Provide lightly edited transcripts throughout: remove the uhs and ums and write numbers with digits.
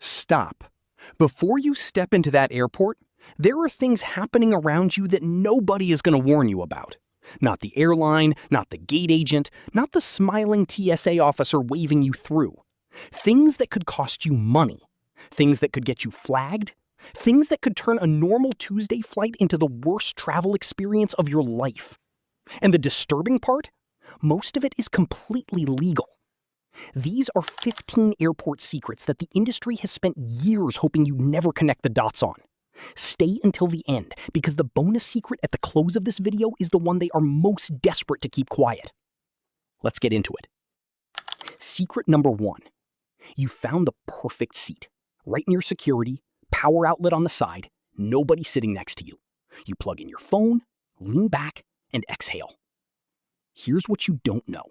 Stop. Before you step into that airport, there are things happening around you that nobody is going to warn you about. Not the airline, not the gate agent, not the smiling TSA officer waving you through. Things that could cost you money. Things that could get you flagged. Things that could turn a normal Tuesday flight into the worst travel experience of your life. And the disturbing part? Most of it is completely legal. These are 15 airport secrets that the industry has spent years hoping you'd never connect the dots on. Stay until the end, because the bonus secret at the close of this video is the one they are most desperate to keep quiet. Let's get into it. Secret number 1. You found the perfect seat. Right near security, power outlet on the side, nobody sitting next to you. You plug in your phone, lean back, and exhale. Here's what you don't know.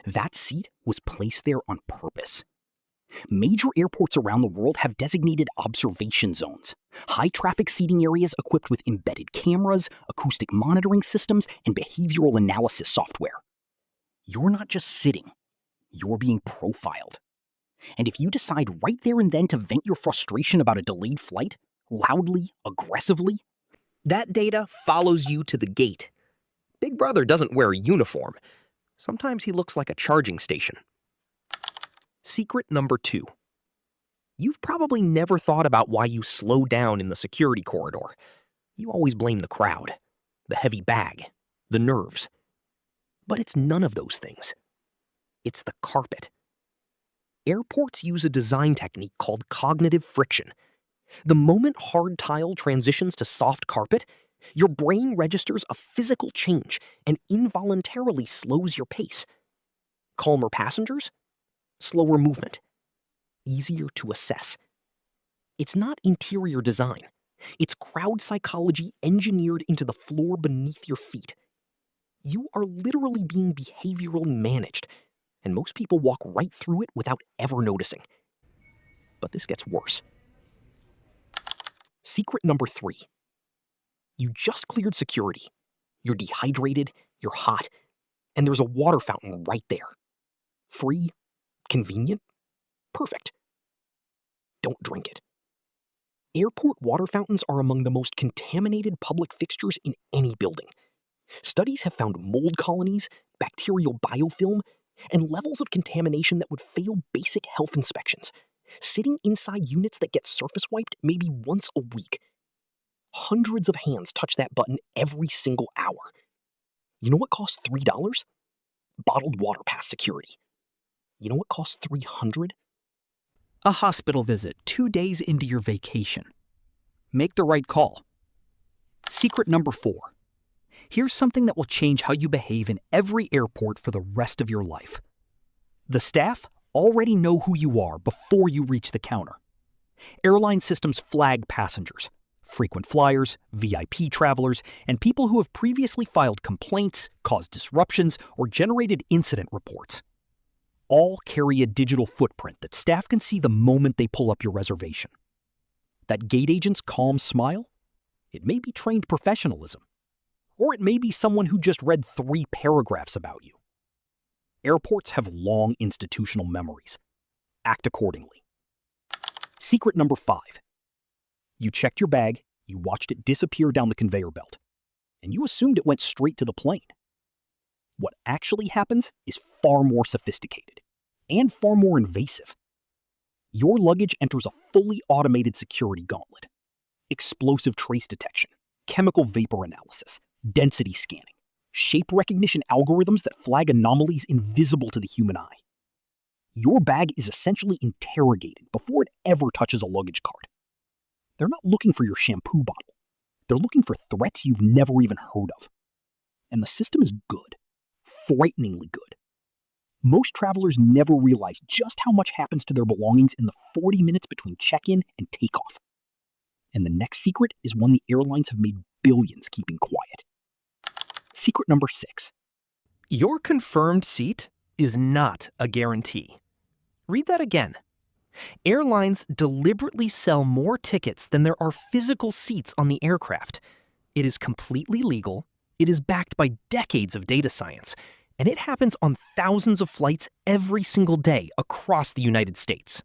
That seat was placed there on purpose. Major airports around the world have designated observation zones, high-traffic seating areas equipped with embedded cameras, acoustic monitoring systems, and behavioral analysis software. You're not just sitting, you're being profiled. And if you decide right there and then to vent your frustration about a delayed flight, loudly, aggressively, that data follows you to the gate. Big Brother doesn't wear a uniform. Sometimes he looks like a charging station. Secret number 2. You've probably never thought about why you slow down in the security corridor. You always blame the crowd, the heavy bag, the nerves. But it's none of those things. It's the carpet. Airports use a design technique called cognitive friction. The moment hard tile transitions to soft carpet, your brain registers a physical change and involuntarily slows your pace. Calmer passengers, slower movement, easier to assess. It's not interior design. It's crowd psychology engineered into the floor beneath your feet. You are literally being behaviorally managed, and most people walk right through it without ever noticing. But this gets worse. Secret number 3. You just cleared security. You're dehydrated, you're hot, and there's a water fountain right there. Free, convenient, perfect. Don't drink it. Airport water fountains are among the most contaminated public fixtures in any building. Studies have found mold colonies, bacterial biofilm, and levels of contamination that would fail basic health inspections. Sitting inside units that get surface wiped maybe once a week. Hundreds of hands touch that button every single hour. You know what costs $3? Bottled water past security. You know what costs $300? A hospital visit 2 days into your vacation. Make the right call. Secret number 4. Here's something that will change how you behave in every airport for the rest of your life. The staff already know who you are before you reach the counter. Airline systems flag passengers, frequent flyers, VIP travelers, and people who have previously filed complaints, caused disruptions, or generated incident reports. All carry a digital footprint that staff can see the moment they pull up your reservation. That gate agent's calm smile? It may be trained professionalism. Or it may be someone who just read 3 paragraphs about you. Airports have long institutional memories. Act accordingly. Secret number 5. You checked your bag, you watched it disappear down the conveyor belt, and you assumed it went straight to the plane. What actually happens is far more sophisticated and far more invasive. Your luggage enters a fully automated security gauntlet. Explosive trace detection, chemical vapor analysis, density scanning, shape recognition algorithms that flag anomalies invisible to the human eye. Your bag is essentially interrogated before it ever touches a luggage cart. They're not looking for your shampoo bottle. They're looking for threats you've never even heard of. And the system is good. Frighteningly good. Most travelers never realize just how much happens to their belongings in the 40 minutes between check-in and takeoff. And the next secret is one the airlines have made billions keeping quiet. Secret number 6. Your confirmed seat is not a guarantee. Read that again. Airlines deliberately sell more tickets than there are physical seats on the aircraft. It is completely legal, it is backed by decades of data science, and it happens on thousands of flights every single day across the United States.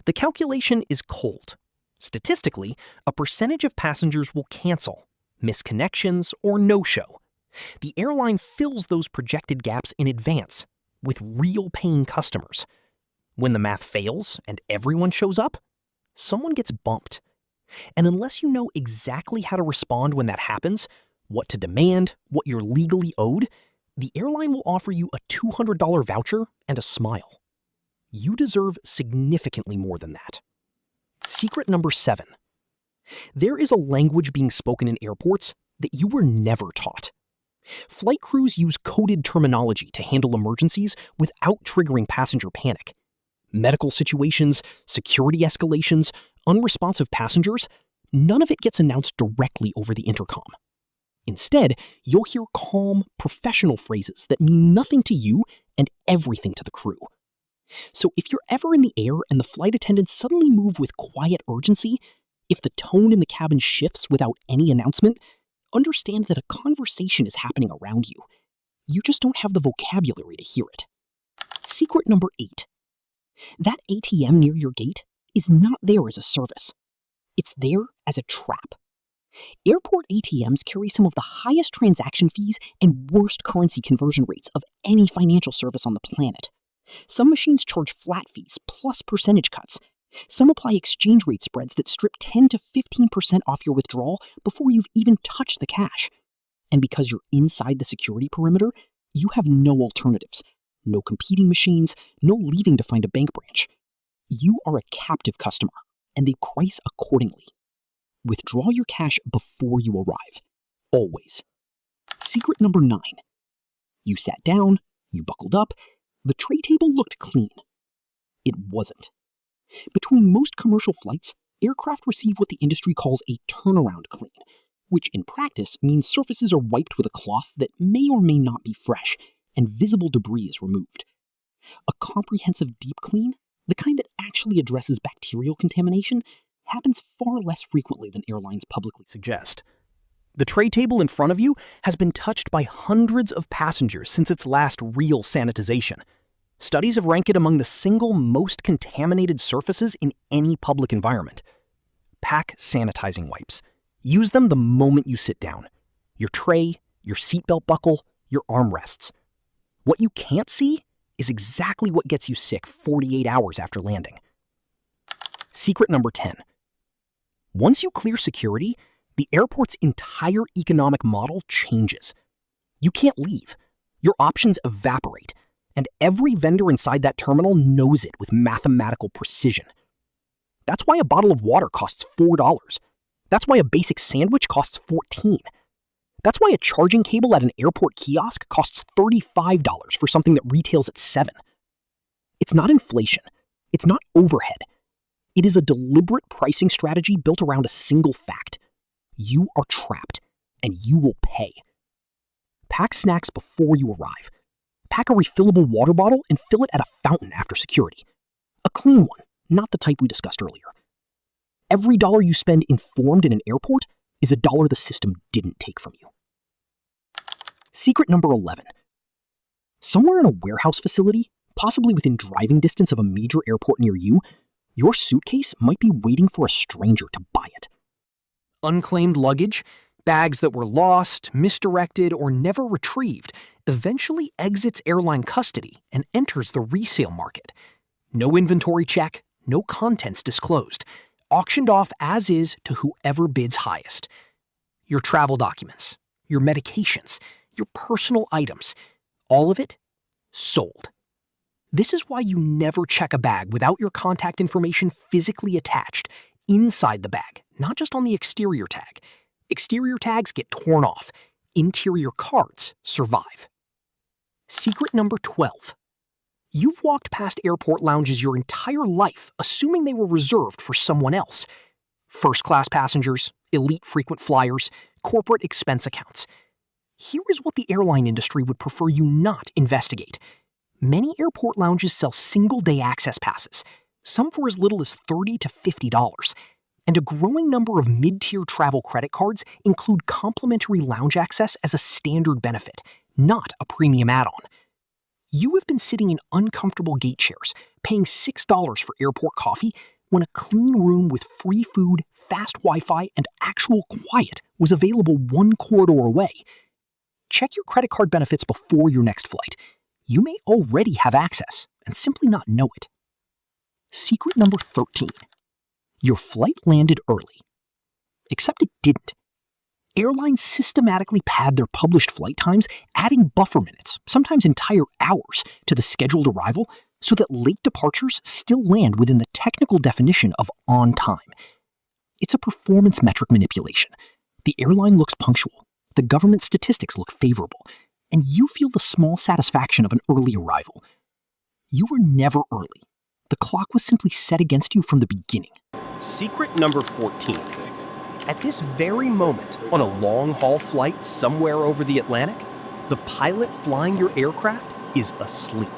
The calculation is cold. Statistically, a percentage of passengers will cancel, miss connections, or no-show. The airline fills those projected gaps in advance with real paying customers. When the math fails and everyone shows up, someone gets bumped. And unless you know exactly how to respond when that happens, what to demand, what you're legally owed, the airline will offer you a $200 voucher and a smile. You deserve significantly more than that. Secret number 7. There is a language being spoken in airports that you were never taught. Flight crews use coded terminology to handle emergencies without triggering passenger panic. Medical situations, security escalations, unresponsive passengers, none of it gets announced directly over the intercom. Instead, you'll hear calm, professional phrases that mean nothing to you and everything to the crew. So if you're ever in the air and the flight attendants suddenly move with quiet urgency, if the tone in the cabin shifts without any announcement, understand that a conversation is happening around you. You just don't have the vocabulary to hear it. Secret number 8. That ATM near your gate is not there as a service. It's there as a trap. Airport ATMs carry some of the highest transaction fees and worst currency conversion rates of any financial service on the planet. Some machines charge flat fees plus percentage cuts. Some apply exchange rate spreads that strip 10 to 15% off your withdrawal before you've even touched the cash. And because you're inside the security perimeter, you have no alternatives. No competing machines, no leaving to find a bank branch. You are a captive customer, and they price accordingly. Withdraw your cash before you arrive. Always. Secret number 9. You sat down, you buckled up, the tray table looked clean. It wasn't. Between most commercial flights, aircraft receive what the industry calls a turnaround clean, which in practice means surfaces are wiped with a cloth that may or may not be fresh, and visible debris is removed. A comprehensive deep clean, the kind that actually addresses bacterial contamination, happens far less frequently than airlines publicly suggest. The tray table in front of you has been touched by hundreds of passengers since its last real sanitization. Studies have ranked it among the single most contaminated surfaces in any public environment. Pack sanitizing wipes. Use them the moment you sit down. Your tray, your seatbelt buckle, your armrests. What you can't see is exactly what gets you sick 48 hours after landing. Secret number 10. Once you clear security, the airport's entire economic model changes. You can't leave. Your options evaporate, and every vendor inside that terminal knows it with mathematical precision. That's why a bottle of water costs $4. That's why a basic sandwich costs $14. That's why a charging cable at an airport kiosk costs $35 for something that retails at $7. It's not inflation. It's not overhead. It is a deliberate pricing strategy built around a single fact. You are trapped, and you will pay. Pack snacks before you arrive. Pack a refillable water bottle and fill it at a fountain after security. A clean one, not the type we discussed earlier. Every dollar you spend informed in an airport is a dollar the system didn't take from you. Secret number 11. Somewhere in a warehouse facility, possibly within driving distance of a major airport near you, your suitcase might be waiting for a stranger to buy it. Unclaimed luggage, bags that were lost, misdirected, or never retrieved, eventually exits airline custody and enters the resale market. No inventory check, no contents disclosed, auctioned off as is to whoever bids highest. Your travel documents, your medications, your personal items, all of it sold. This is why you never check a bag without your contact information physically attached inside the bag, not just on the exterior tag. Exterior tags get torn off. Interior cards survive. Secret number 12. You've walked past airport lounges your entire life, assuming they were reserved for someone else. First-class passengers, elite frequent flyers, corporate expense accounts. Here is what the airline industry would prefer you not investigate. Many airport lounges sell single-day access passes, some for as little as $30 to $50, and a growing number of mid-tier travel credit cards include complimentary lounge access as a standard benefit, not a premium add-on. You have been sitting in uncomfortable gate chairs, paying $6 for airport coffee, when a clean room with free food, fast Wi-Fi, and actual quiet was available one corridor away. Check your credit card benefits before your next flight. You may already have access and simply not know it. Secret number 13. Your flight landed early. Except it didn't. Airlines systematically pad their published flight times, adding buffer minutes, sometimes entire hours, to the scheduled arrival so that late departures still land within the technical definition of on time. It's a performance metric manipulation. The airline looks punctual, the government statistics look favorable, and you feel the small satisfaction of an early arrival. You were never early. The clock was simply set against you from the beginning. Secret number 14. At this very moment, on a long-haul flight somewhere over the Atlantic, the pilot flying your aircraft is asleep.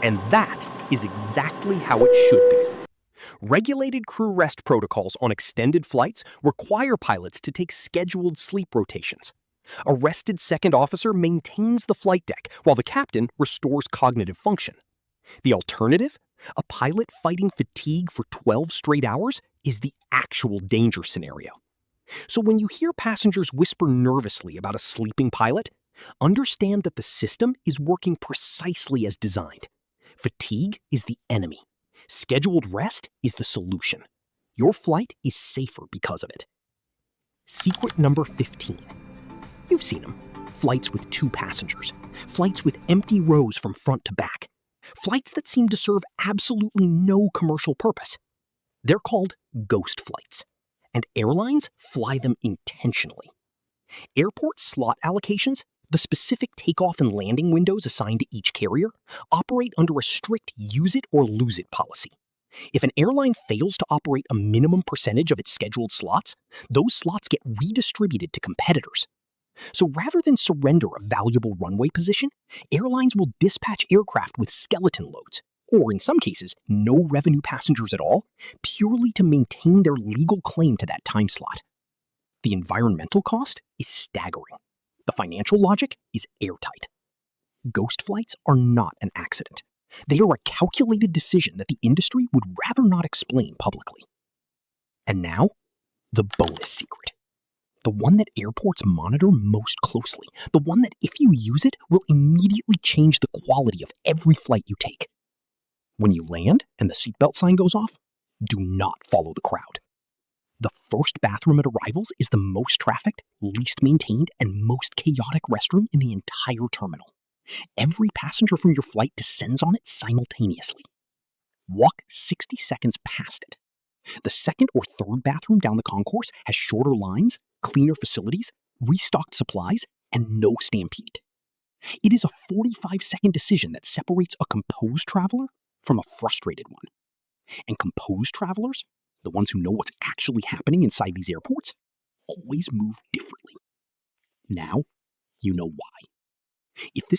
And that is exactly how it should be. Regulated crew rest protocols on extended flights require pilots to take scheduled sleep rotations. A rested second officer maintains the flight deck while the captain restores cognitive function. The alternative, a pilot fighting fatigue for 12 straight hours, is the actual danger scenario. So when you hear passengers whisper nervously about a sleeping pilot, understand that the system is working precisely as designed. Fatigue is the enemy. Scheduled rest is the solution. Your flight is safer because of it. Secret number 15. You've seen them. Flights with 2 passengers. Flights with empty rows from front to back. Flights that seem to serve absolutely no commercial purpose. They're called ghost flights, and airlines fly them intentionally. Airport slot allocations, the specific takeoff and landing windows assigned to each carrier, operate under a strict use it or lose it policy. If an airline fails to operate a minimum percentage of its scheduled slots, those slots get redistributed to competitors. So rather than surrender a valuable runway position, airlines will dispatch aircraft with skeleton loads, or in some cases, no revenue passengers at all, purely to maintain their legal claim to that time slot. The environmental cost is staggering. The financial logic is airtight. Ghost flights are not an accident. They are a calculated decision that the industry would rather not explain publicly. And now, the bonus secret. The one that airports monitor most closely. The one that, if you use it, will immediately change the quality of every flight you take. When you land and the seatbelt sign goes off, do not follow the crowd. The first bathroom at arrivals is the most trafficked, least maintained, and most chaotic restroom in the entire terminal. Every passenger from your flight descends on it simultaneously. Walk 60 seconds past it. The second or third bathroom down the concourse has shorter lines, cleaner facilities, restocked supplies, and no stampede. It is a 45-second decision that separates a composed traveler from a frustrated one. And composed travelers, the ones who know what's actually happening inside these airports, always move differently. Now, you know why. If this